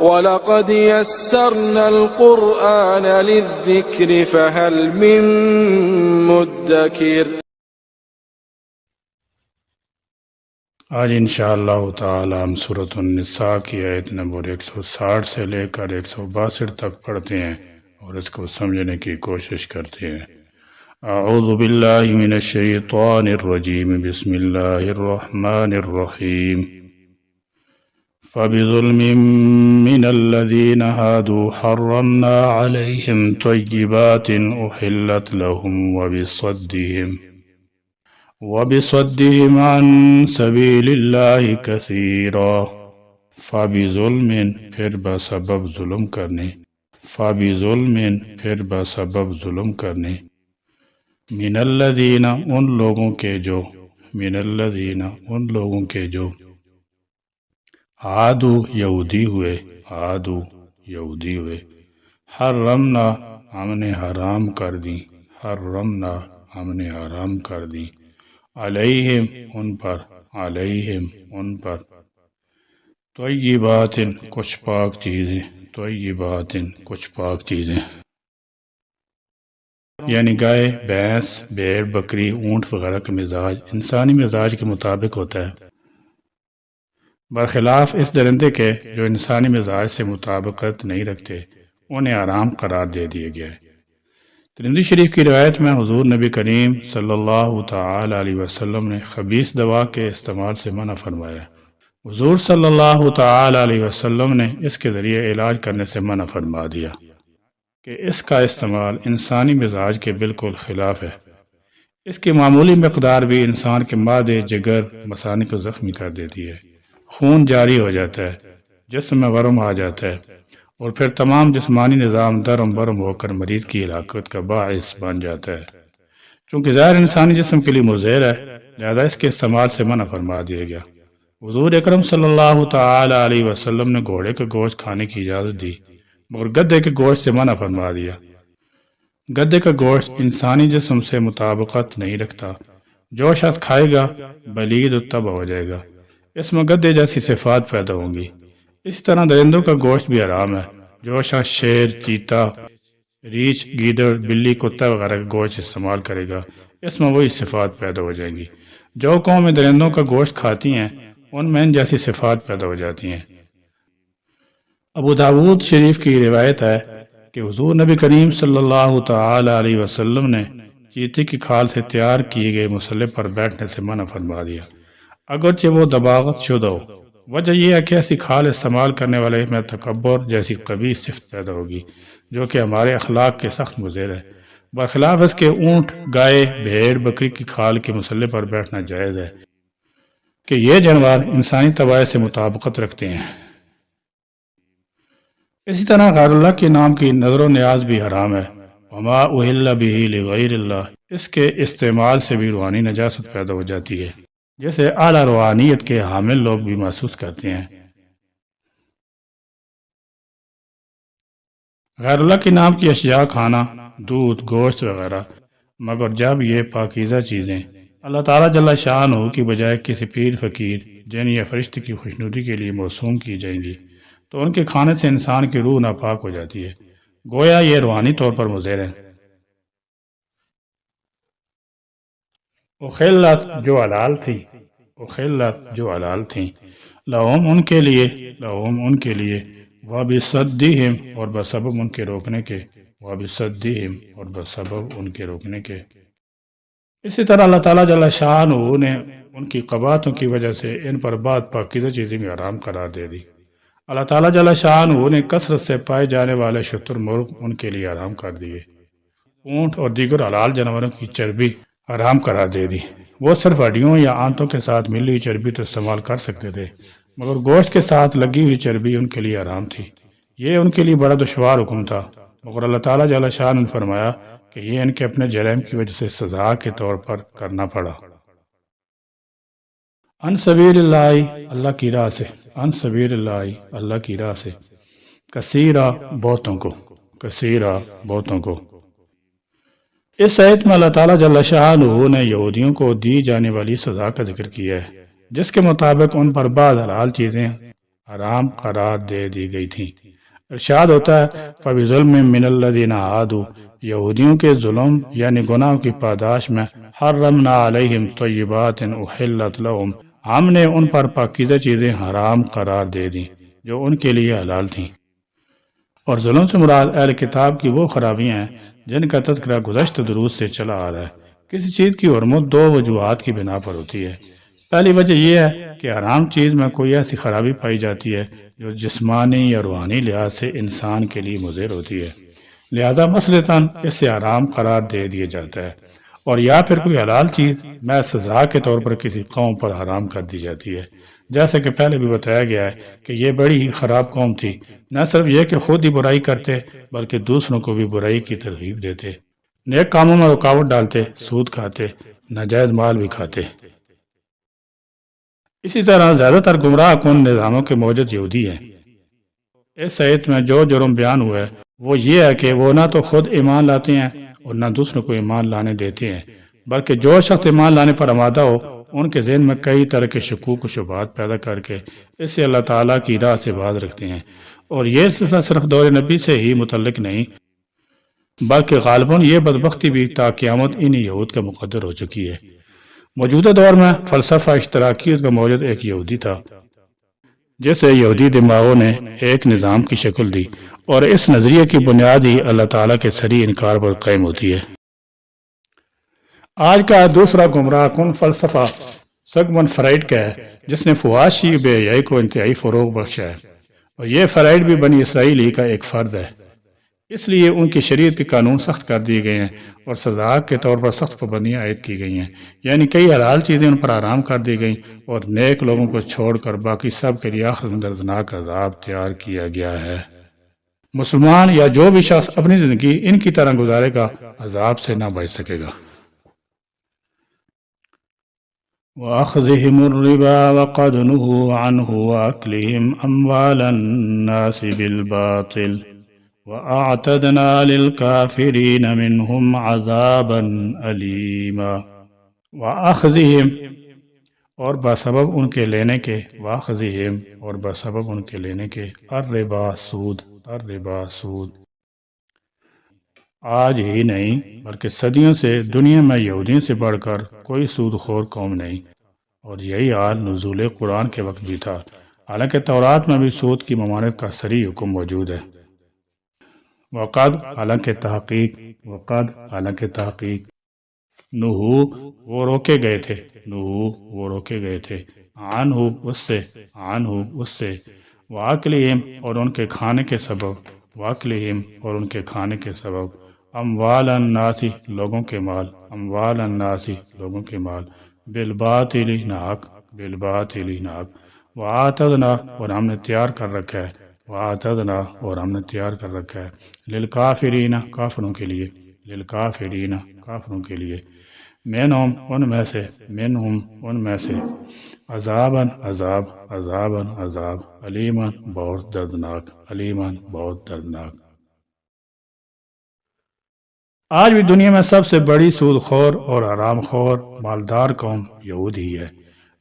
وَلَقَدْ يَسَّرْنَا الْقُرْآنَ لِلذِّكْرِ فَهَلْ مِن مُّدَّكِرٍ۔ آج انشاءاللہ تعالی ہم سورۃ النساء کی آیت نمبر 160 سے لے کر 162 تک پڑھتے ہیں اور اس کو سمجھنے کی کوشش کرتے ہیں۔ اعوذ باللہ من الشیطان الرجیم، بسم اللہ الرحمن الرحیم۔ فَبِظُلْمٍ مِّنَ الَّذِينَ هَادُوا حَرَّمْنَا عَلَيْهِمْ طَيِّبَاتٍ أُحِلَّتْ لَهُمْ وبصدهم عن سبیل اللہ کثیرا۔ فَبِظُلْمٍ پھر بسبب ظلم کرنے، فَبِظُلْمٍ پھر بسبب ظلم کرنے، من الذین ان لوگوں کے جو، من الذین ان لوگوں کے جو، عادو یہودی ہوئے، عادو یہودی ہوئے، حرمنا ہم نے حرام کر دی، حرمنا ہم نے حرام کر دی، علیہم ان پر، علیہم ان پر، طیبات کچھ پاک چیزیں، طیبات کچھ پاک چیزیں، یعنی گائے، بھینس، بھیڑ، بکری، اونٹ وغیرہ کا مزاج انسانی مزاج کے مطابق ہوتا ہے، برخلاف اس درندے کے جو انسانی مزاج سے مطابقت نہیں رکھتے، انہیں حرام قرار دے دیا گیا ہے۔ ترمذی شریف کی روایت میں حضور نبی کریم صلی اللہ تعالی علیہ وسلم نے خبیث دوا کے استعمال سے منع فرمایا۔ حضور صلی اللہ تعالی علیہ وسلم نے اس کے ذریعے علاج کرنے سے منع فرما دیا کہ اس کا استعمال انسانی مزاج کے بالکل خلاف ہے۔ اس کی معمولی مقدار بھی انسان کے معدے، جگر، مثانی کو زخمی کر دیتی ہے، خون جاری ہو جاتا ہے، جسم میں ورم آ جاتا ہے اور پھر تمام جسمانی نظام درم برم ہو کر مریض کی ہلاکت کا باعث بن جاتا ہے۔ چونکہ زہر انسانی جسم کے لیے مضر ہے، لہذا اس کے استعمال سے منع فرما دیا گیا۔ حضور اکرم صلی اللہ تعالی علیہ وسلم نے گھوڑے کا گوشت کھانے کی اجازت دی، مگر گدھے کے گوشت سے منع فرما دیا۔ گدھے کا گوشت انسانی جسم سے مطابقت نہیں رکھتا، جو شخص کھائے گا بلید و تباہ ہو جائے گا، اس میں گدھے جیسی صفات پیدا ہوں گی۔ اسی طرح درندوں کا گوشت بھی حرام ہے، جو شخص شیر، چیتا، ریچھ، گیدڑ، بلی، کتا وغیرہ کا گوشت استعمال کرے گا، اس میں وہی صفات پیدا ہو جائیں گی۔ جو قومیں درندوں کا گوشت کھاتی ہیں ان میں ان جیسی صفات پیدا ہو جاتی ہیں۔ ابو داود شریف کی روایت ہے کہ حضور نبی کریم صلی اللہ تعالی علیہ وسلم نے چیتے کی کھال سے تیار کیے گئے مصلی پر بیٹھنے سے منع فرما دیا، اگرچہ وہ دباغت شدہ ہو۔ وجہ یہ ہے کہ ایسی کھال استعمال کرنے والے میں تکبر جیسی قبیح صفت پیدا ہوگی، جو کہ ہمارے اخلاق کے سخت مضر ہے۔ برخلاف اس کے اونٹ، گائے، بھیڑ، بکری کی کھال کے مصلی پر بیٹھنا جائز ہے کہ یہ جانور انسانی طباع سے مطابقت رکھتے ہیں۔ اسی طرح غیر اللہ کے نام کی نظر و نیاز بھی حرام ہے، وما اہل بہ لغیر اللہ، اس کے استعمال سے بھی روحانی نجاست پیدا ہو جاتی ہے، جیسے اعلیٰ روحانیت کے حامل لوگ بھی محسوس کرتے ہیں۔ غیر اللہ کے نام کی اشیاء کھانا، دودھ، گوشت وغیرہ، مگر جب یہ پاکیزہ چیزیں اللہ تعالیٰ جل شانہ کی بجائے کسی پیر، فقیر، جن یا فرشتے کی خوشنودی کے لیے موسوم کی جائیں گی تو ان کے کھانے سے انسان کی روح ناپاک ہو جاتی ہے، گویا یہ روحانی طور پر مضر ہے۔ اخلت جو حلال تھی، اخلت جو حلال تھیں، لہم ان کے لیے، لہم ان کے لیے، وبصدہم اور بسبب ان کے روکنے کے، وبصدہم اور بسبب ان کے روکنے کے۔ اسی طرح اللہ تعالیٰ جل شانہ نے ان کی قباحتوں کی وجہ سے ان پر بعض پاکیزہ چیزیں بھی حرام قرار دے دی۔ اللہ تعالیٰ جل شانہ نے کثرت سے پائے جانے والے شتر مرغ ان کے لیے حرام کر دیے، اونٹ اور دیگر حلال جانوروں کی چربی حرام قرار دے دی۔ وہ صرف ہڈیوں یا آنتوں کے ساتھ ملی ہوئی چربی تو استعمال کر سکتے تھے، مگر گوشت کے ساتھ لگی ہوئی چربی ان کے لیے حرام تھی۔ یہ ان کے لیے بڑا دشوار حکم تھا، مگر اللہ تعالیٰ جل شانہ نے فرمایا کہ یہ ان کے اپنے جرائم کی وجہ سے سزا کے طور پر کرنا پڑا۔ ان سبیل اللہ، اللہ کی راہ سے، ان سبیل اللہ، اللہ کی راہ سے، کثیرہ بہتوں کو، کثیرہ بہتوں کو۔ اس آیت میں اللہ تعالیٰ جل شانہ نے یہودیوں کو دی جانے والی سزا کا ذکر کیا ہے، جس کے مطابق ان پر بعض حلال چیزیں حرام قرار دے دی گئی تھیں۔ ارشاد ہوتا ہے فَبِظُلْمٍ مِّنَ الَّذِينَ عَادُوا، یہودیوں کے ظلم یعنی گناہوں کی پاداش میں حرمنا علیہم طیبات احلت لہم، ہم نے ان پر پاکیزہ چیزیں حرام قرار دے دیں جو ان کے لیے حلال تھیں۔ اور ظلم سے مراد اہل کتاب کی وہ خرابیاں ہیں جن کا تذکرہ گزشتہ دروس سے چلا آ رہا ہے۔ کسی چیز کی حرمت دو وجوہات کی بنا پر ہوتی ہے۔ پہلی وجہ یہ ہے کہ حرام چیز میں کوئی ایسی خرابی پائی جاتی ہے جو جسمانی یا روحانی لحاظ سے انسان کے لیے مضر ہوتی ہے، لہذا مثلاً اس سے حرام قرار دے دیا جاتا ہے، اور یا پھر کوئی حلال چیز محض سزا کے طور پر کسی قوم پر حرام کر دی جاتی ہے، جیسا کہ پہلے بھی بتایا گیا ہے کہ یہ بڑی ہی خراب قوم تھی، نہ صرف یہ کہ خود ہی برائی کرتے بلکہ دوسروں کو بھی برائی کی ترغیب دیتے، نیک کاموں میں رکاوٹ ڈالتے، سود کھاتے، ناجائز مال بھی کھاتے۔ اسی طرح زیادہ تر گمراہ کن نظاموں کے موجد یہودی ہیں۔ اس آیت میں جو جرم بیان ہوا ہے وہ یہ ہے کہ وہ نہ تو خود ایمان لاتے ہیں اور نہ دوسروں کو ایمان لانے دیتے ہیں، بلکہ جو شخص ایمان لانے پر آمادہ ہو ان کے ذہن میں کئی طرح کے شکوک و شبہات پیدا کر کے اس سے اللہ تعالیٰ کی راہ سے باز رکھتے ہیں، اور یہ سلسلہ صرف دور نبی سے ہی متعلق نہیں بلکہ غالباً یہ بدبختی بھی تا قیامت ان یہود کا مقدر ہو چکی ہے۔ موجودہ دور میں فلسفہ اشتراکیت کا موجود ایک یہودی تھا جسے یہودی دماغوں نے ایک نظام کی شکل دی، اور اس نظریے کی بنیاد ہی اللہ تعالیٰ کے صریح انکار پر قائم ہوتی ہے۔ آج کا دوسرا گمراہ کن فلسفہ سگمنڈ فرائیڈ کا ہے، جس نے فحاشی بے حیائی کو انتہائی فروغ بخشا ہے، اور یہ فرائیڈ بھی بنی اسرائیلی کا ایک فرد ہے، اس لیے ان کی شریعت کے قانون سخت کر دیے گئے ہیں اور سزا کے طور پر سخت پابندیاں عائد کی گئی ہیں، یعنی کئی حلال چیزیں ان پر حرام کر دی گئیں اور نیک لوگوں کو چھوڑ کر باقی سب کے لیے آخرت میں دردناک عذاب تیار کیا گیا ہے۔ مسلمان یا جو بھی شخص اپنی زندگی ان کی طرح گزارے گا عذاب سے نہ بچ سکے گا۔ وَأَخْذِهِمُ الرِّبَا وَقَدْ نُهُوا عَنْهُ وَأَكْلِهِمْ أَمْوَالَ النَّاسِ بِالْبَاطِلِ وَأَعْتَدْنَا لِلْكَافِرِينَ مِنْهُمْ عَذَابًا أَلِيمًا۔ وَأَخْذِهِمْ اور بسبب ان کے لینے کے، وَأَخْذِهِمْ اور بسبب ان کے لینے کے، الربا سود، الربا سود۔ آج ہی نہیں بلکہ صدیوں سے دنیا میں یہودیوں سے بڑھ کر کوئی سود خور قوم نہیں، اور یہی حال نزول قرآن کے وقت بھی تھا، حالانکہ تورات میں بھی سود کی ممانعت کا صریح حکم موجود ہے۔ وقد حالانکہ تحقیق، وقد حالانکہ تحقیق، نہو وہ روکے گئے تھے، نہو وہ روکے گئے تھے، عنہ اس سے، عنہ اس سے، واکلہم اور ان کے کھانے کے سبب، واکلہم اور ان کے کھانے کے سبب، اموال الناس لوگوں کے مال، اموال الناس لوگوں کے مال، بالباطل ناحق، بالباطل ناحق، وآتدنا اور ہم نے تیار کر رکھا ہے، وآتدنا اور ہم نے تیار کر رکھا ہے، للکافرین کافروں کے لیے، للکافرین کافروں کے لیے، منہم ان میں سے، منہم ان میں سے، عذاباً عذاب، عذاباً عذاب، علیماً بہت دردناک، علیماً بہت دردناک۔ آج بھی دنیا میں سب سے بڑی سود خور اور حرام خور مالدار قوم یہود ہی ہے،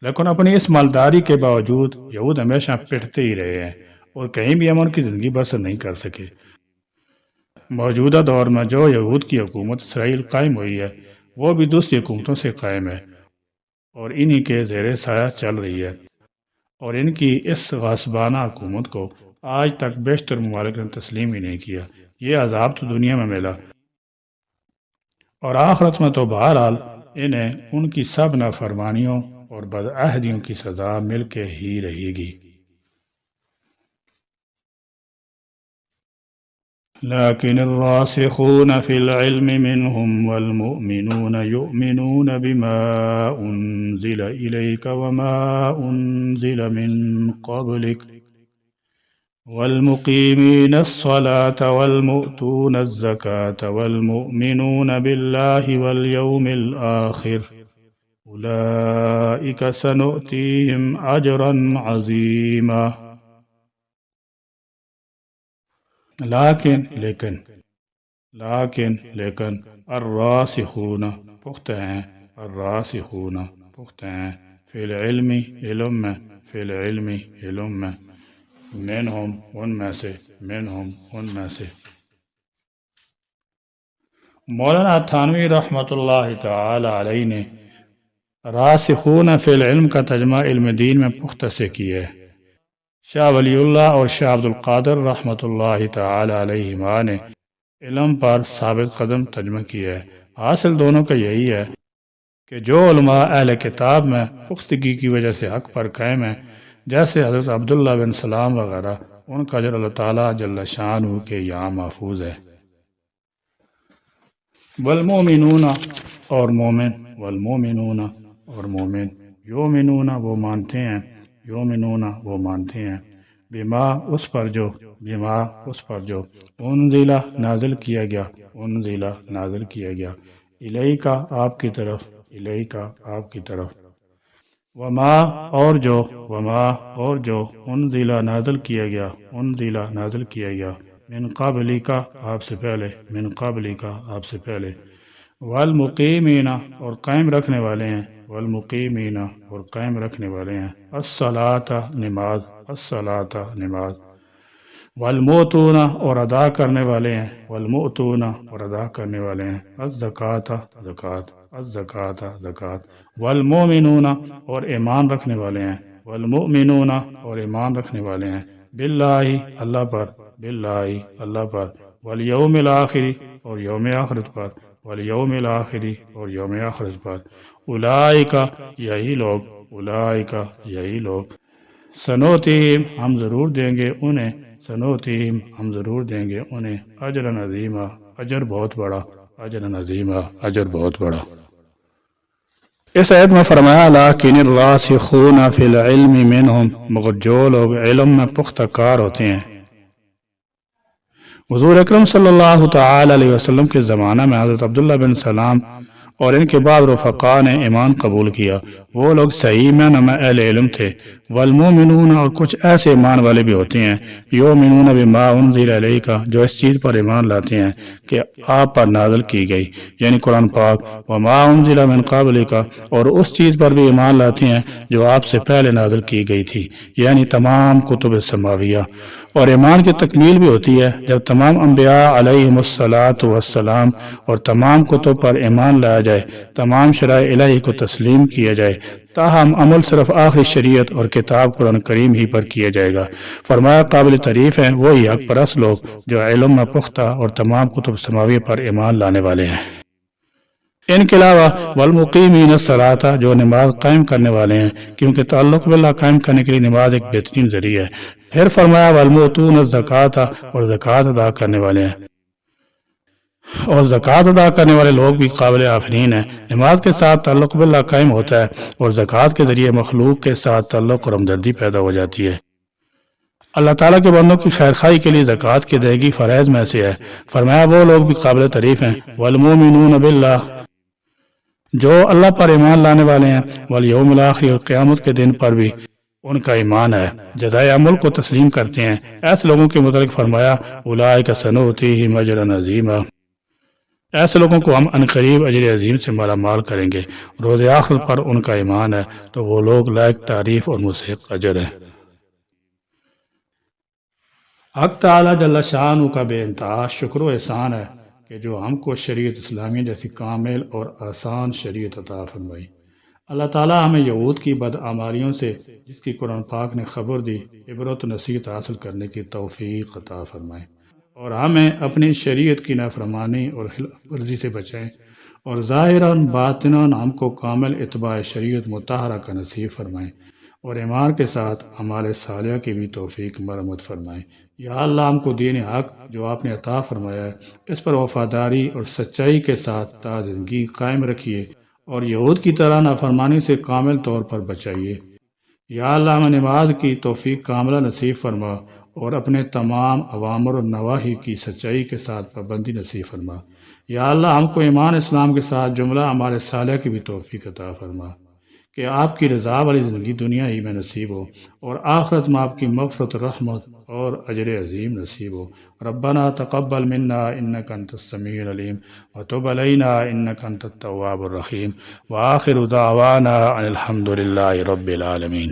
لیکن اپنی اس مالداری کے باوجود یہود ہمیشہ پٹتے ہی رہے ہیں اور کہیں بھی امن کی زندگی بسر نہیں کر سکے۔ موجودہ دور میں جو یہود کی حکومت اسرائیل قائم ہوئی ہے وہ بھی دوسری حکومتوں سے قائم ہے اور انہی کے زیر سایہ چل رہی ہے، اور ان کی اس غاصبانہ حکومت کو آج تک بیشتر ممالک نے تسلیم ہی نہیں کیا۔ یہ عذاب تو دنیا میں ملا، اور آخرت میں تو بہرحال انہیں ان کی سب نافرمانیوں اور بدعہدیوں کی سزا مل کے ہی رہے گی۔ لیکن الراسخون فی العلم منهم والمؤمنون یؤمنون بما انزل الیک وما انزل من قبلک والمقیمین الصلاة والمؤتون الزکاة والمؤمنون باللہ والیوم الآخر اولئک سنؤتیہم اجرا عظیما۔ لیکن الراسخون پختہ ہیں، الراسخون پختہ ہیں، فی العلم علم میں، فی العلم علم میں، منہم ان میں سے، منہم ان میں سے۔ مولانا تھانوی رحمۃ اللہ تعالی علیہ نے راسخون فی العلم کا ترجمہ علم دین میں پختہ سے کیا ہے۔ شاہ ولی اللہ اور شاہ عبد القادر رحمۃ اللہ تعالی علیہما نے علم پر ثابت قدم ترجمہ کیا ہے۔ حاصل دونوں کا یہی ہے کہ جو علماء اہل کتاب میں پختگی کی وجہ سے حق پر قائم ہیں، جیسے حضرت عبداللہ بن سلام وغیرہ، ان کا اجر اللہ تعالیٰ جل شانہ کے یہاں محفوظ ہے۔ والمومنون اور مومن، والمومنون اور مومن، یومنون وہ مانتے ہیں، یومنون وہ مانتے ہیں، بما اس پر جو، بما اس پر جو، انزلہ نازل کیا گیا، انزلہ نازل کیا گیا، الیکا آپ کی طرف، الیکا آپ کی طرف، وما اور جو، وما اور جو، انزلہ نازل کیا گیا، انزلہ نازل کیا گیا، من قبلی کا آپ سے پہلے، من قبلی کا آپ سے پہلے، والمقیمین اور قائم رکھنے والے ہیں، والمقیمین اور قائم رکھنے والے ہیں، الصلاۃ نماز، الصلاۃ نماز، والمؤتون اور ادا کرنے والے ہیں، والمؤتون اور ادا کرنے والے ہیں، الزکوٰۃ زکوٰۃ، الزکوٰۃ زکوٰۃ، والمؤمنون اور ایمان رکھنے والے ہیں، والمؤمنون اور ایمان رکھنے والے ہیں، باللہ اللہ پر، باللہ اللہ پر، والیوم الآخر اور یوم آخرت پر، والیوم الآخر اور یوم آخرت پر، اولئک یہی لوگ، اولئک یہی لوگ، سنوتہم ہم ضرور دیں گے انہیں، سنوتہم ہم ضرور دیں گے انہیں، اجرا عظیما اجر بہت بڑا، اجرا عظیما اجر بہت بڑا۔ اس آیت میں فرمایا لیکن الراسخون فی العلم منہم، مگر جو لوگ علم میں پختہ کار ہوتے ہیں۔ حضور اکرم صلی اللہ تعالی علیہ وسلم کے زمانہ میں حضرت عبداللہ بن سلام اور ان کے بعد رفقاء نے ایمان قبول کیا، وہ لوگ صحیح معنی میں اہل علم تھے۔ والمومنون اور کچھ ایسے ایمان والے بھی ہوتے ہیں، یؤمنون بما انزل الیک جو اس چیز پر ایمان لاتے ہیں کہ آپ پر نازل کی گئی، یعنی قرآن پاک، وما انزل من قبلک اور اس چیز پر بھی ایمان لاتے ہیں جو آپ سے پہلے نازل کی گئی تھی، یعنی تمام کتب سماویہ۔ اور ایمان کی تکمیل بھی ہوتی ہے جب تمام انبیاء علیہم الصلاۃ والسلام اور تمام کتب پر ایمان لایا جائے، تمام شرائع الہی کو تسلیم کیا جائے، تاہم عمل صرف آخری شریعت اور کتاب قرآن کریم ہی پر کیا جائے گا۔ فرمایا قابل تعریف ہیں وہی حق پرست لوگ جو علم میں پختہ اور تمام کتب سماویہ پر ایمان لانے والے ہیں۔ ان کے علاوہ والمقیمین الصلاۃ جو نماز قائم کرنے والے ہیں، کیونکہ تعلق باللہ قائم کرنے کے لیے نماز ایک بہترین ذریعہ ہے۔ پھر فرمایا والمؤتون الزکوٰۃ اور زکوٰۃ ادا کرنے والے ہیں، اور زکوٰۃ ادا کرنے والے لوگ بھی قابل آفرین ہیں۔ نماز کے ساتھ تعلق باللہ قائم ہوتا ہے اور زکوٰۃ کے ذریعے مخلوق کے ساتھ تعلق اور ہمدردی پیدا ہو جاتی ہے۔ اللہ تعالیٰ کے بندوں کی خیر خواہی کے لیے زکوٰۃ کی ادائیگی فرائض میں سے ہے۔ فرمایا وہ لوگ بھی قابل تعریف ہیں، والمؤمنون باللہ جو اللہ پر ایمان لانے والے ہیں، والیوم الآخر اور قیامت کے دن پر بھی ان کا ایمان ہے، جزائے عمل کو تسلیم کرتے ہیں۔ ایسے لوگوں کے متعلق فرمایا اولئک سنؤتیہم اجرا عظیما، ایسے لوگوں کو ہم عنقریب اجر عظیم سے مالا مال کریں گے۔ روز آخر پر ان کا ایمان ہے تو وہ لوگ لائق تعریف اور مستحق اجر ہیں۔ حق تعالیٰ جل شانہ کا بے انتہا شکر و احسان ہے کہ جو ہم کو شریعت اسلامیہ جیسی کامل اور آسان شریعت عطا فرمائی۔ اللہ تعالیٰ ہمیں یہود کی بدعمالیوں سے جس کی قرآن پاک نے خبر دی، عبرت و نصیحت حاصل کرنے کی توفیق عطا فرمائے، اور ہمیں اپنی شریعت کی نافرمانی اور خلاف ورزی سے بچائیں، اور ظاہراً باطناً ہم کو کامل اتباع شریعت مطہرہ کا نصیب فرمائیں، اور ایمان کے ساتھ اعمال صالحہ کی بھی توفیق مرمت فرمائیں۔ یا اللہ ہم کو دین حق جو آپ نے عطا فرمایا ہے اس پر وفاداری اور سچائی کے ساتھ تا زندگی قائم رکھیے، اور یہود کی طرح نافرمانی سے کامل طور پر بچائیے۔ یا اللہ ہمیں نماز کی توفیق کاملہ نصیب فرما، اور اپنے تمام اوامر و نواہی کی سچائی کے ساتھ پابندی نصیب فرما۔ یا اللہ ہم کو ایمان اسلام کے ساتھ جملہ اعمال صالحہ کی بھی توفیق عطا فرما کہ آپ کی رضا والی زندگی دنیا ہی میں نصیب ہو، اور آخرت میں آپ کی مغفرت رحمت اور اجر عظیم نصیب ہو۔ ربنا تقبل منا انک انت السمیع العلیم وتب علینا انک انت التواب الرحیم، وآخر دعوانا ان الحمد للہ رب العالمین۔